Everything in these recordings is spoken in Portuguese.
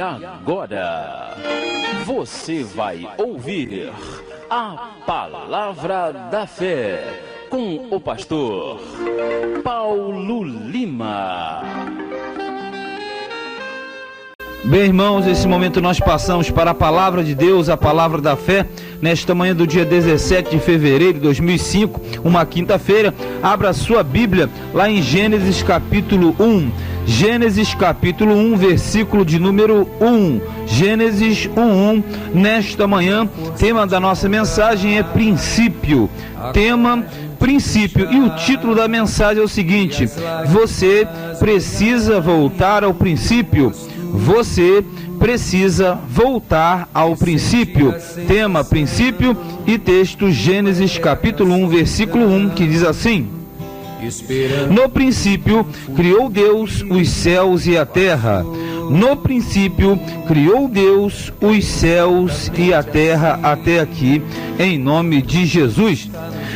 agora você vai ouvir a Palavra da Fé com o pastor Paulo Lima. Bem, irmãos, nesse momento nós passamos para a Palavra de Deus, a Palavra da Fé, nesta manhã do dia 17 de fevereiro de 2005, uma quinta-feira. Abra sua Bíblia lá em Gênesis capítulo 1. Gênesis capítulo 1, versículo de número 1. Gênesis 1:1. Nesta manhã, tema da nossa mensagem é princípio. Tema princípio. E o título da mensagem é o seguinte: você precisa voltar ao princípio. Você precisa voltar ao princípio. Tema princípio e texto Gênesis capítulo 1, versículo 1, que diz assim: no princípio criou Deus os céus e a terra. No princípio criou Deus os céus e a terra. Até aqui, em nome de Jesus.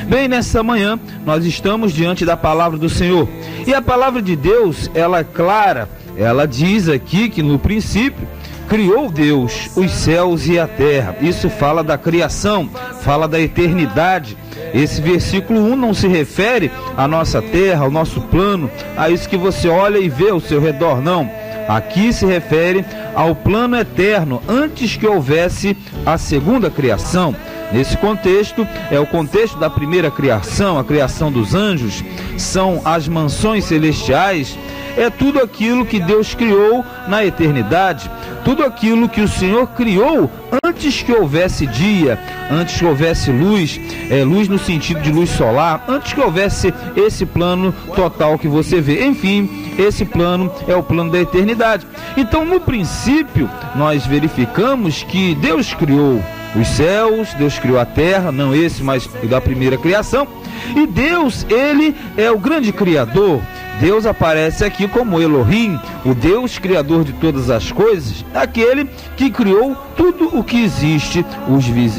Bem, nessa manhã nós estamos diante da palavra do Senhor, e a palavra de Deus, ela é clara. Ela diz aqui que no princípio criou Deus os céus e a terra. Isso fala da criação, fala da eternidade. Esse versículo 1 não se refere à nossa terra, ao nosso plano, a isso que você olha e vê ao seu redor, não. Aqui se refere ao plano eterno, antes que houvesse a segunda criação. Nesse contexto, é o contexto da primeira criação, a criação dos anjos, são as mansões celestiais. É tudo aquilo que Deus criou na eternidade, tudo aquilo que o Senhor criou antes que houvesse dia, antes que houvesse luz, luz no sentido de luz solar, antes que houvesse esse plano total que você vê. Enfim, esse plano é o plano da eternidade. Então, no princípio, nós verificamos que Deus criou os céus, Deus criou a terra, não esse, mas da primeira criação. E Deus, Ele é o grande Criador. Deus aparece aqui como Elohim, o Deus criador de todas as coisas, aquele que criou tudo o que existe,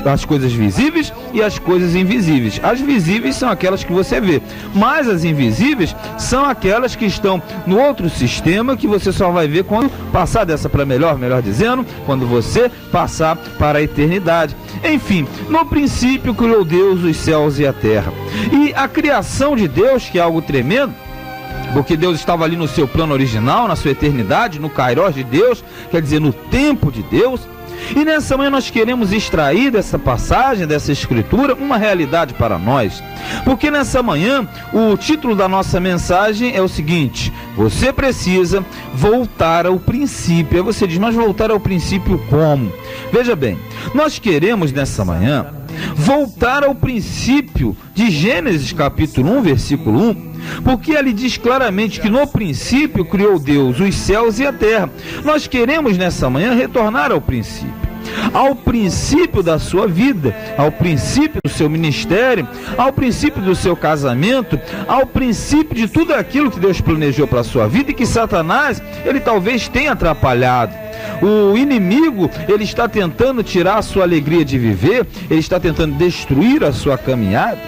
as coisas visíveis e as coisas invisíveis. As visíveis são aquelas que você vê, mas as invisíveis são aquelas que estão no outro sistema, que você só vai ver quando passar dessa para melhor dizendo, quando você passar para a eternidade. Enfim, no princípio criou Deus os céus e a terra. E a criação de Deus, que é algo tremendo, porque Deus estava ali no seu plano original, na sua eternidade, no Kairos de Deus, quer dizer, no tempo de Deus. E nessa manhã nós queremos extrair dessa passagem, dessa escritura, uma realidade para nós. Porque nessa manhã, o título da nossa mensagem é o seguinte: você precisa voltar ao princípio. Aí você diz, mas voltar ao princípio como? Veja bem, nós queremos nessa manhã voltar ao princípio de Gênesis capítulo 1, versículo 1, porque ele diz claramente que no princípio criou Deus os céus e a terra. Nós queremos nessa manhã retornar ao princípio da sua vida, ao princípio do seu ministério, ao princípio do seu casamento, ao princípio de tudo aquilo que Deus planejou para a sua vida e que Satanás, ele talvez tenha atrapalhado. O inimigo, ele está tentando tirar a sua alegria de viver, ele está tentando destruir a sua caminhada.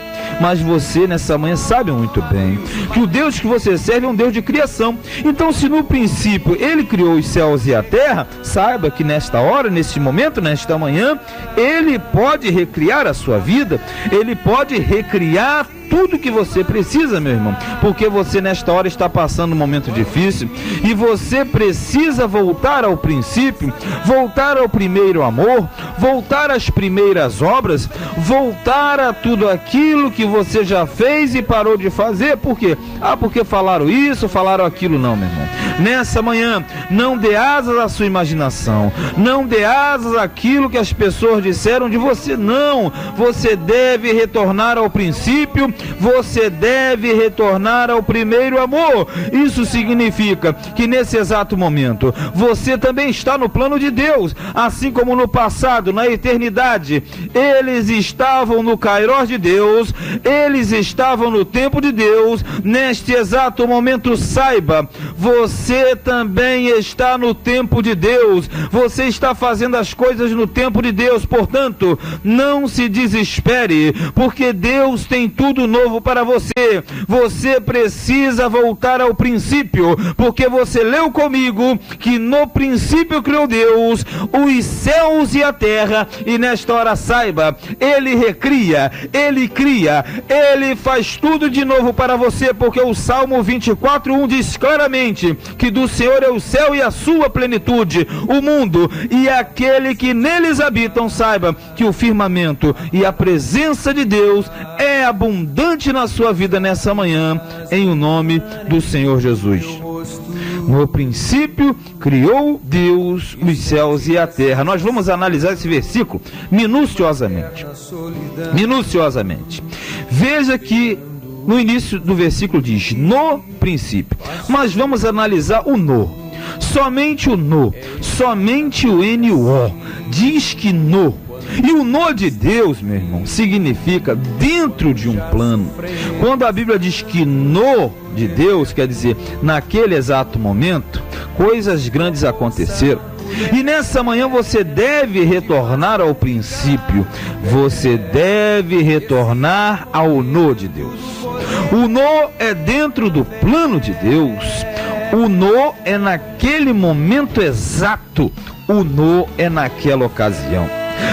Mas você nessa manhã sabe muito bem que o Deus que você serve é um Deus de criação. Então, se no princípio Ele criou os céus e a terra, saiba que nesta hora, neste momento, nesta manhã, Ele pode recriar a sua vida, Ele pode recriar tudo que você precisa, meu irmão, porque você nesta hora está passando um momento difícil e você precisa voltar ao princípio, voltar ao primeiro amor, voltar às primeiras obras, voltar a tudo aquilo que você já fez e parou de fazer. Por quê? Porque falaram isso, falaram aquilo. Não, meu irmão. Nessa manhã, não dê asas à sua imaginação, não dê asas àquilo que as pessoas disseram de você, não. Você deve retornar ao princípio, você deve retornar ao primeiro amor. Isso significa que nesse exato momento, você também está no plano de Deus, assim como no passado, na eternidade, eles estavam no Kairos de Deus, eles estavam no tempo de Deus. Neste exato momento, saiba, você você também está no tempo de Deus. Você está fazendo as coisas no tempo de Deus. Portanto, não se desespere, porque Deus tem tudo novo para você. Você precisa voltar ao princípio, porque você leu comigo que no princípio criou Deus os céus e a terra, e nesta hora saiba, Ele recria, Ele cria, Ele faz tudo de novo para você, porque o Salmo 24:1 diz claramente que do Senhor é o céu e a sua plenitude, o mundo e aquele que neles habitam. Saiba que o firmamento e a presença de Deus é abundante na sua vida nessa manhã, em o nome do Senhor Jesus. No princípio criou Deus os céus e a terra. Nós vamos analisar esse versículo minuciosamente. Veja que no início do versículo diz no princípio, mas vamos analisar o no. Somente o no, somente o N-O, diz que no. E o no de Deus, meu irmão, significa dentro de um plano. Quando a Bíblia diz que no de Deus, quer dizer, naquele exato momento, coisas grandes aconteceram. E nessa manhã você deve retornar ao princípio, você deve retornar ao no de Deus. O no é dentro do plano de Deus, o no é naquele momento exato, o no é naquela ocasião.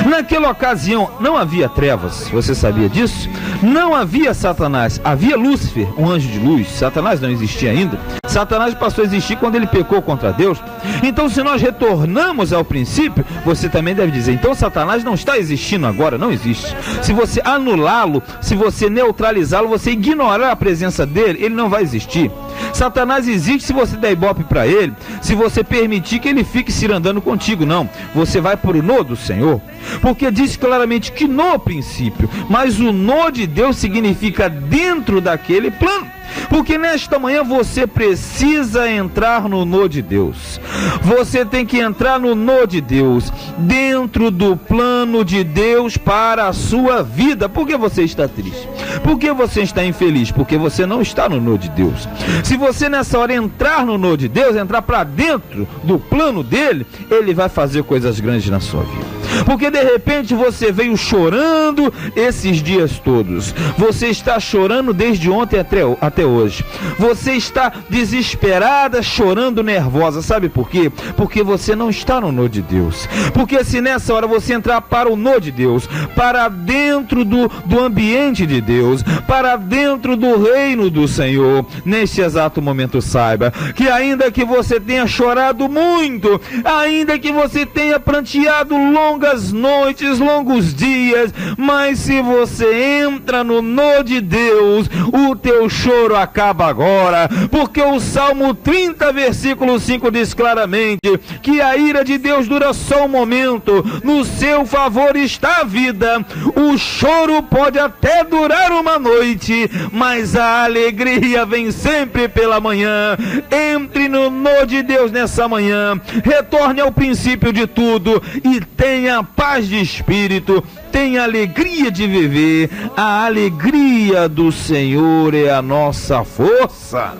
Naquela ocasião não havia trevas, você sabia disso? Não havia Satanás, havia Lúcifer, um anjo de luz. Satanás não existia ainda. Satanás passou a existir quando ele pecou contra Deus. Então, se nós retornamos ao princípio, você também deve dizer, então Satanás não está existindo agora, não existe. Se você anulá-lo, se você neutralizá-lo, você ignorar a presença dele, ele não vai existir. Satanás existe se você der ibope para ele, se você permitir que ele fique cirandando contigo, não. Você vai para o no do Senhor, porque diz claramente que no princípio, mas o no de Deus significa dentro daquele plano. Porque nesta manhã você precisa entrar no no de Deus. Você tem que entrar no no de Deus, dentro do plano de Deus para a sua vida. Por que você está triste? Por que você está infeliz? Porque você não está no no de Deus. Se você nessa hora entrar no no de Deus, entrar para dentro do plano dele, ele vai fazer coisas grandes na sua vida. Porque de repente você veio chorando esses dias todos. Você está chorando desde ontem até hoje. Você está desesperada, chorando, nervosa. Sabe por quê? Porque você não está no no de Deus. Porque se nessa hora você entrar para o no de Deus, para dentro do ambiente de Deus, para dentro do reino do Senhor, neste exato momento saiba que ainda que você tenha chorado muito, ainda que você tenha pranteado longas noites, longos dias, mas se você entra no no de Deus, o teu choro acaba agora, porque o Salmo 30, versículo 5 diz claramente que a ira de Deus dura só um momento, no seu favor está a vida. O choro pode até durar uma noite, mas a alegria vem sempre pela manhã. Entre no no de Deus nessa manhã, retorne ao princípio de tudo e tenha paz de espírito, tenha alegria de viver. A alegria do Senhor é a nossa força.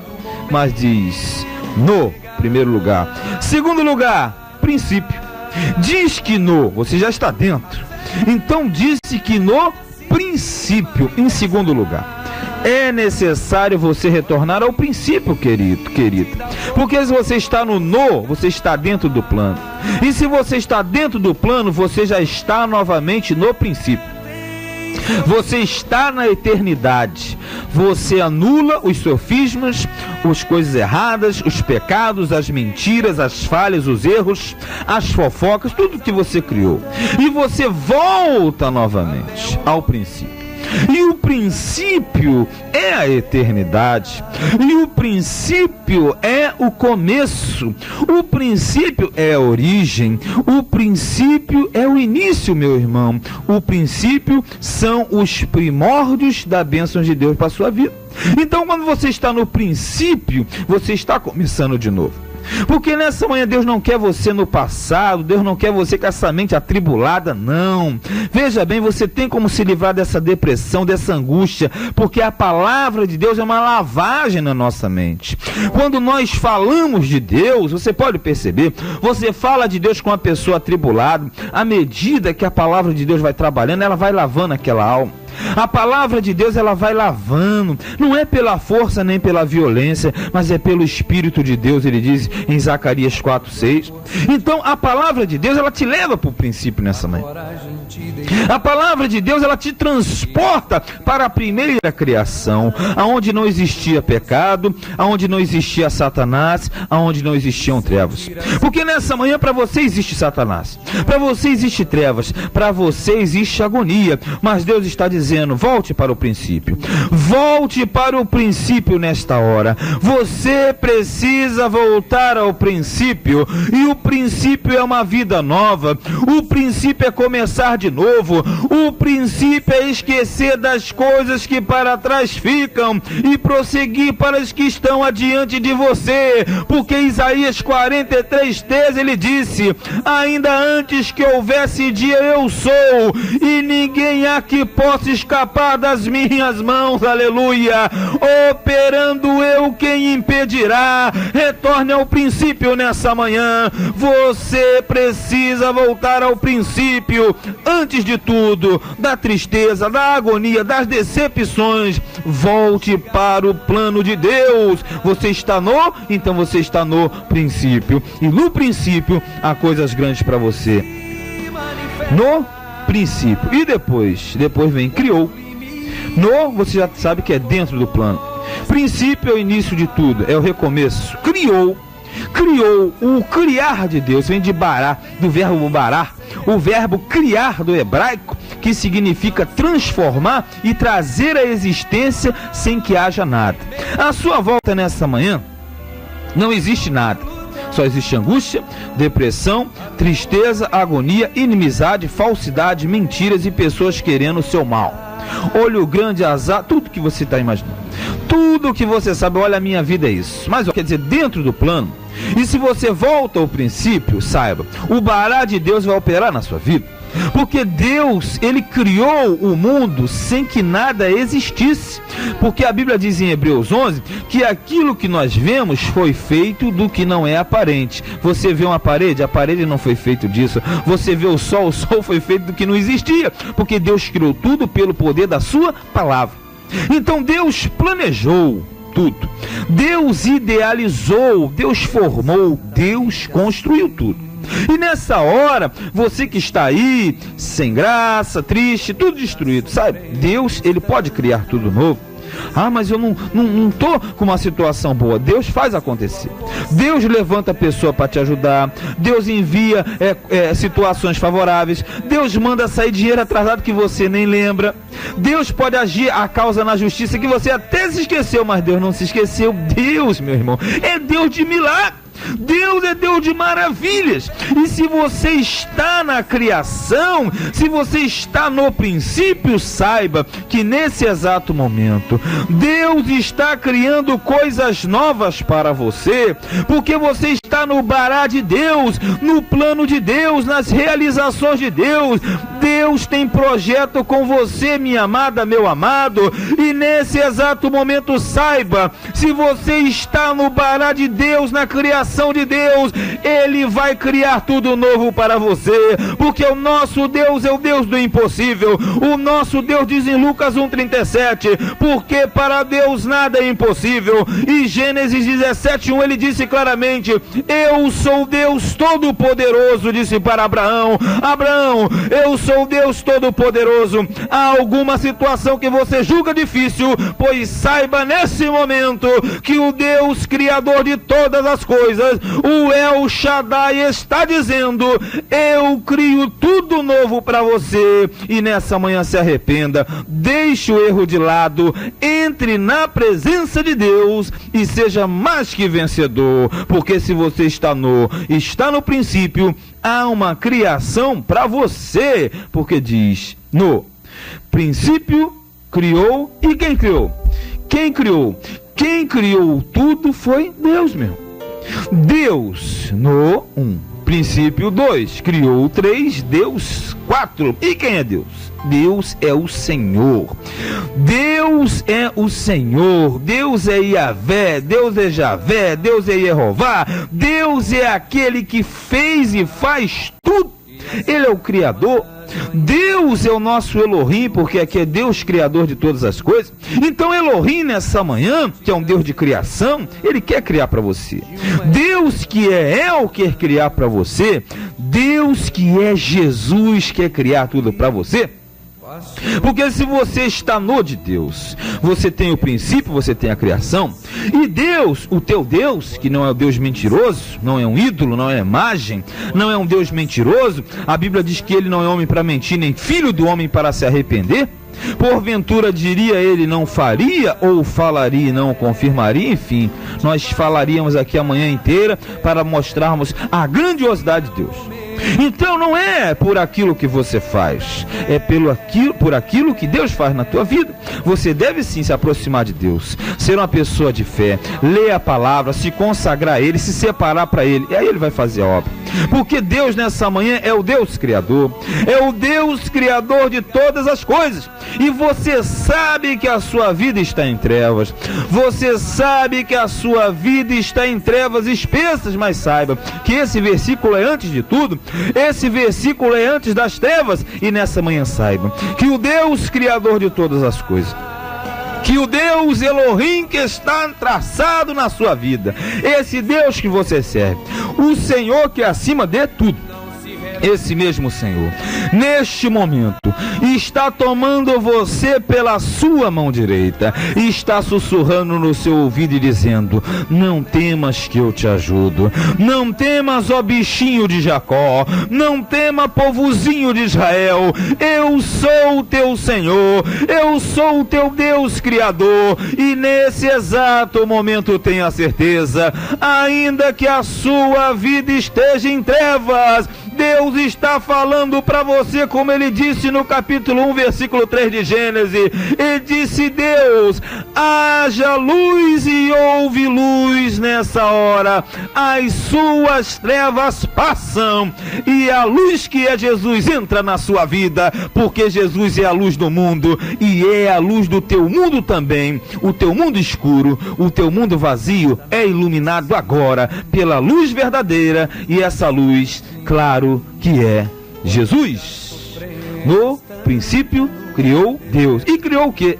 Mas diz no primeiro lugar. Segundo lugar, princípio. Diz que no, você já está dentro. Então disse que no princípio. Em segundo lugar, é necessário você retornar ao princípio, querida. Porque se você está no no, você está dentro do plano. E se você está dentro do plano, você já está novamente no princípio. Você está na eternidade. Você anula os sofismas, as coisas erradas, os pecados, as mentiras, as falhas, os erros, as fofocas, tudo que você criou. E você volta novamente ao princípio. E o princípio é a eternidade. E o princípio é o começo. O princípio é a origem. O princípio é o início, meu irmão. O princípio são os primórdios da bênção de Deus para a sua vida. Então, quando você está no princípio, você está começando de novo. Porque nessa manhã Deus não quer você no passado, Deus não quer você com essa mente atribulada, não. Veja bem, você tem como se livrar dessa depressão, dessa angústia, porque a palavra de Deus é uma lavagem na nossa mente. Quando nós falamos de Deus, você pode perceber, você fala de Deus com uma pessoa atribulada, à medida que a palavra de Deus vai trabalhando, ela vai lavando aquela alma. A palavra de Deus, ela vai lavando, não é pela força nem pela violência, mas é pelo Espírito de Deus, ele diz em Zacarias 4:6. Então a palavra de Deus, ela te leva para o princípio nessa manhã. A palavra de Deus, ela te transporta para a primeira criação, aonde não existia pecado, aonde não existia Satanás, aonde não existiam trevas. Porque nessa manhã para você existe Satanás, para você existe trevas, para você existe agonia, mas Deus está dizendo, volte para o princípio. Volte para o princípio nesta hora. Você precisa voltar ao princípio. E o princípio é uma vida nova. O princípio é começar de novo. O princípio é esquecer das coisas que para trás ficam e prosseguir para as que estão adiante de você. Porque Isaías 43:13 ele disse, ainda antes que houvesse dia eu sou, e ninguém há que possa escapar das minhas mãos, aleluia. Operando eu, quem impedirá? Retorne ao princípio nessa manhã. Você precisa voltar ao princípio. Antes de tudo, da tristeza, da agonia, das decepções, volte para o plano de Deus. Você está então você está no princípio. E no princípio há coisas grandes para você. No princípio. E depois vem criou. Você já sabe que é dentro do plano. Princípio é o início de tudo, é o recomeço. Criou, o criar de Deus, vem de bará, do verbo bará, o verbo criar do hebraico, que significa transformar e trazer à existência sem que haja nada. À sua volta nessa manhã, não existe nada. Só existe angústia, depressão, tristeza, agonia, inimizade, falsidade, mentiras e pessoas querendo o seu mal. Olho grande, azar, tudo que você está imaginando. Tudo que você sabe, olha, a minha vida é isso. Mas quer dizer, dentro do plano, e se você volta ao princípio, saiba, o bará de Deus vai operar na sua vida. Porque Deus, ele criou o mundo sem que nada existisse. Porque a Bíblia diz em Hebreus 11 que aquilo que nós vemos foi feito do que não é aparente. Você vê uma parede, a parede não foi feito disso. Você vê o sol foi feito do que não existia. Porque Deus criou tudo pelo poder da sua palavra. Então Deus planejou tudo. Deus idealizou, Deus formou, Deus construiu tudo. E nessa hora, você que está aí, sem graça, triste, tudo destruído, sabe? Deus, ele pode criar tudo novo. Ah, mas eu não estou com uma situação boa. Deus faz acontecer. Deus levanta a pessoa para te ajudar. Deus envia situações favoráveis. Deus manda sair dinheiro atrasado que você nem lembra. Deus pode agir a causa na justiça que você até se esqueceu, mas Deus não se esqueceu. Deus, meu irmão, é Deus de milagre. Deus é Deus de maravilhas. E se você está na criação, se você está no princípio, saiba que nesse exato momento Deus está criando coisas novas para você, porque você está no bará de Deus, no plano de Deus, nas realizações de Deus. Deus tem projeto com você, minha amada, meu amado. E nesse exato momento, saiba, se você está no bará de Deus, na criação de Deus, ele vai criar tudo novo para você, porque o nosso Deus é o Deus do impossível. O nosso Deus diz em Lucas 1:37, porque para Deus nada é impossível. E Gênesis 17:1 ele disse claramente, eu sou Deus Todo-Poderoso, disse para Abraão, eu sou Deus Todo-Poderoso. Há alguma situação que você julga difícil, pois saiba nesse momento que o Deus Criador de todas as coisas, o El Shaddai, está dizendo, eu crio tudo novo para você. E nessa manhã se arrependa, deixe o erro de lado, entre na presença de Deus e seja mais que vencedor, porque se você está no princípio, há uma criação para você, porque diz, no princípio criou. E quem criou? Quem criou tudo foi Deus, meu. Deus no 1. Princípio 2, criou 3, Deus 4. E quem é Deus? Deus é o Senhor. Deus é o Senhor. Deus é Yahvé, Deus é Javé, Deus é Jeová. Deus é aquele que fez e faz tudo. Ele é o Criador. Deus é o nosso Elohim, porque aqui é Deus criador de todas as coisas. Então Elohim nessa manhã, que é um Deus de criação, ele quer criar para você. Deus que é El quer criar para você. Deus que é Jesus quer criar tudo para você. Porque se você está no de Deus, você tem o princípio, você tem a criação, e Deus, o teu Deus, que não é o Deus mentiroso, não é um ídolo, não é imagem, não é um Deus mentiroso, a Bíblia diz que ele não é homem para mentir, nem filho do homem para se arrepender. Porventura diria ele não faria, ou falaria e não confirmaria. Por nós falaríamos aqui a manhã inteira para mostrarmos a grandiosidade de Deus. Então não é por aquilo que você faz, é por aquilo que Deus faz na tua vida. Você deve sim se aproximar de Deus, ser uma pessoa de fé, ler a palavra, se consagrar a Ele, se separar para Ele, e aí Ele vai fazer a obra. Porque Deus nessa manhã é o Deus Criador, é o Deus Criador de todas as coisas. E você sabe que a sua vida está em trevas, você sabe que a sua vida está em trevas espessas, mas saiba que esse versículo é antes de tudo. Esse versículo é antes das trevas. E nessa manhã saiba que o Deus Criador de todas as coisas, que o Deus Elohim que está traçado na sua vida, esse Deus que você serve, o Senhor que é acima de tudo, esse mesmo Senhor, neste momento, está tomando você pela sua mão direita, e está sussurrando no seu ouvido e dizendo: não temas que eu te ajudo, não temas, ó bichinho de Jacó, não tema, povozinho de Israel, eu sou o teu Senhor, eu sou o teu Deus Criador. E nesse exato momento tenha certeza, ainda que a sua vida esteja em trevas, Deus está falando para você, como ele disse no capítulo 1, versículo 3 de Gênesis. E disse Deus: haja luz, e houve luz. Nessa hora as suas trevas passam, e a luz que é Jesus entra na sua vida, porque Jesus é a luz do mundo, e é a luz do teu mundo também. O teu mundo escuro, o teu mundo vazio é iluminado agora pela luz verdadeira, e essa luz, claro, que é Jesus. No princípio criou Deus. E criou o quê?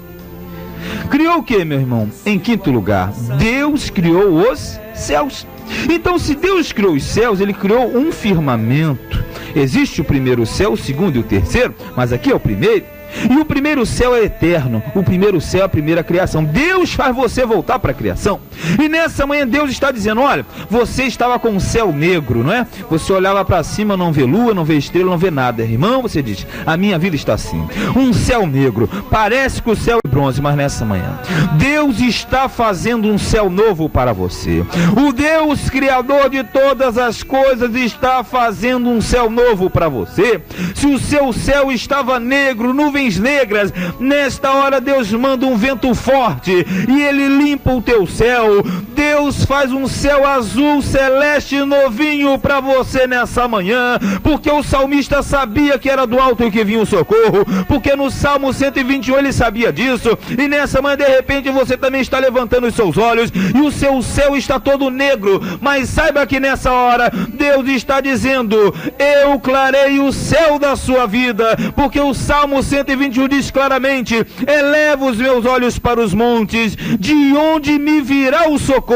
Criou o quê, meu irmão? Em quinto lugar, Deus criou os céus. Então, se Deus criou os céus, ele criou um firmamento. Existe o primeiro céu, o segundo e o terceiro, mas aqui é o primeiro. E o primeiro céu é eterno, o primeiro céu é a primeira criação. Deus faz você voltar para a criação. E nessa manhã Deus está dizendo: olha, você estava com um céu negro, não é? Você olhava para cima, não vê lua, não vê estrela, não vê nada. Irmão, você diz: a minha vida está assim, um céu negro, parece que o céu é bronze. Mas nessa manhã Deus está fazendo um céu novo para você. O Deus Criador de todas as coisas está fazendo um céu novo para você. Se o seu céu estava negro, nuvens negras, nesta hora Deus manda um vento forte e ele limpa o teu céu. Deus faz um céu azul, celeste, novinho para você nessa manhã, porque o salmista sabia que era do alto que vinha o socorro, porque no Salmo 121 ele sabia disso. E nessa manhã, de repente, você também está levantando os seus olhos e o seu céu está todo negro, mas saiba que nessa hora Deus está dizendo: eu clarei o céu da sua vida, porque o Salmo 121 diz claramente: eleva os meus olhos para os montes, de onde me virá o socorro?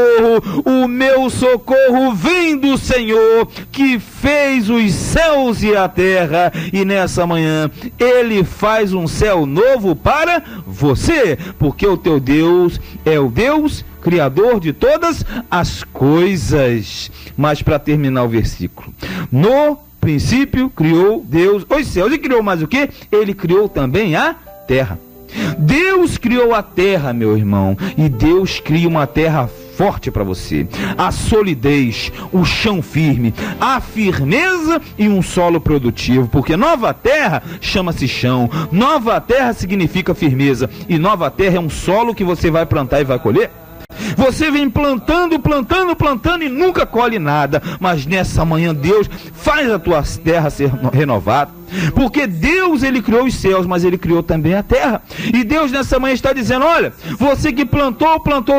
O meu socorro vem do Senhor, que fez os céus e a terra. E nessa manhã ele faz um céu novo para você, porque o teu Deus é o Deus Criador de todas as coisas. Mas para terminar o versículo, no princípio criou Deus os céus. E criou mais o quê? Ele criou também a terra. Deus criou a terra, meu irmão, e Deus cria uma terra forte para você, a solidez, o chão firme, a firmeza e um solo produtivo, porque nova terra chama-se chão, nova terra significa firmeza, e nova terra é um solo que você vai plantar e vai colher. Você vem plantando e nunca colhe nada. Mas nessa manhã Deus faz a tua terra ser renovada. Porque Deus, Ele criou os céus, mas Ele criou também a terra. E Deus nessa manhã está dizendo: olha, você que plantou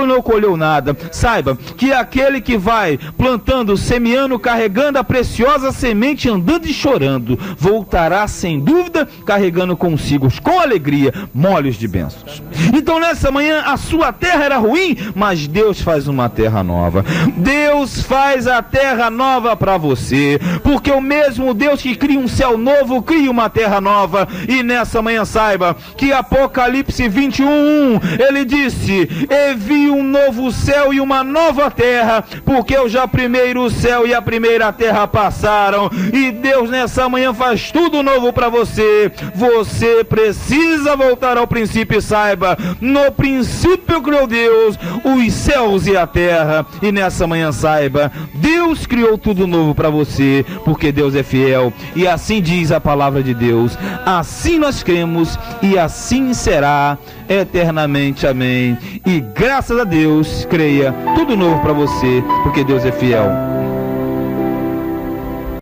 e não colheu nada, saiba que aquele que vai plantando, semeando, carregando a preciosa semente, andando e chorando, voltará sem dúvida, carregando consigo, com alegria, molhos de bênçãos. Então nessa manhã a sua terra era ruim, mas Deus faz uma terra nova. Deus faz a terra nova para você, porque o mesmo Deus que cria um céu novo, cria uma terra nova. E nessa manhã saiba que Apocalipse 21, ele disse: e vi um novo céu e uma nova terra, porque o já primeiro céu e a primeira terra passaram. E Deus nessa manhã faz tudo novo para você. Você precisa voltar ao princípio e saiba: no princípio criou Deus os céus e a terra. E nessa manhã saiba: Deus criou tudo novo para você, porque Deus é fiel. E assim diz a palavra de Deus. Assim nós cremos e assim será eternamente. Amém. E graças a Deus, creia, tudo novo para você, porque Deus é fiel.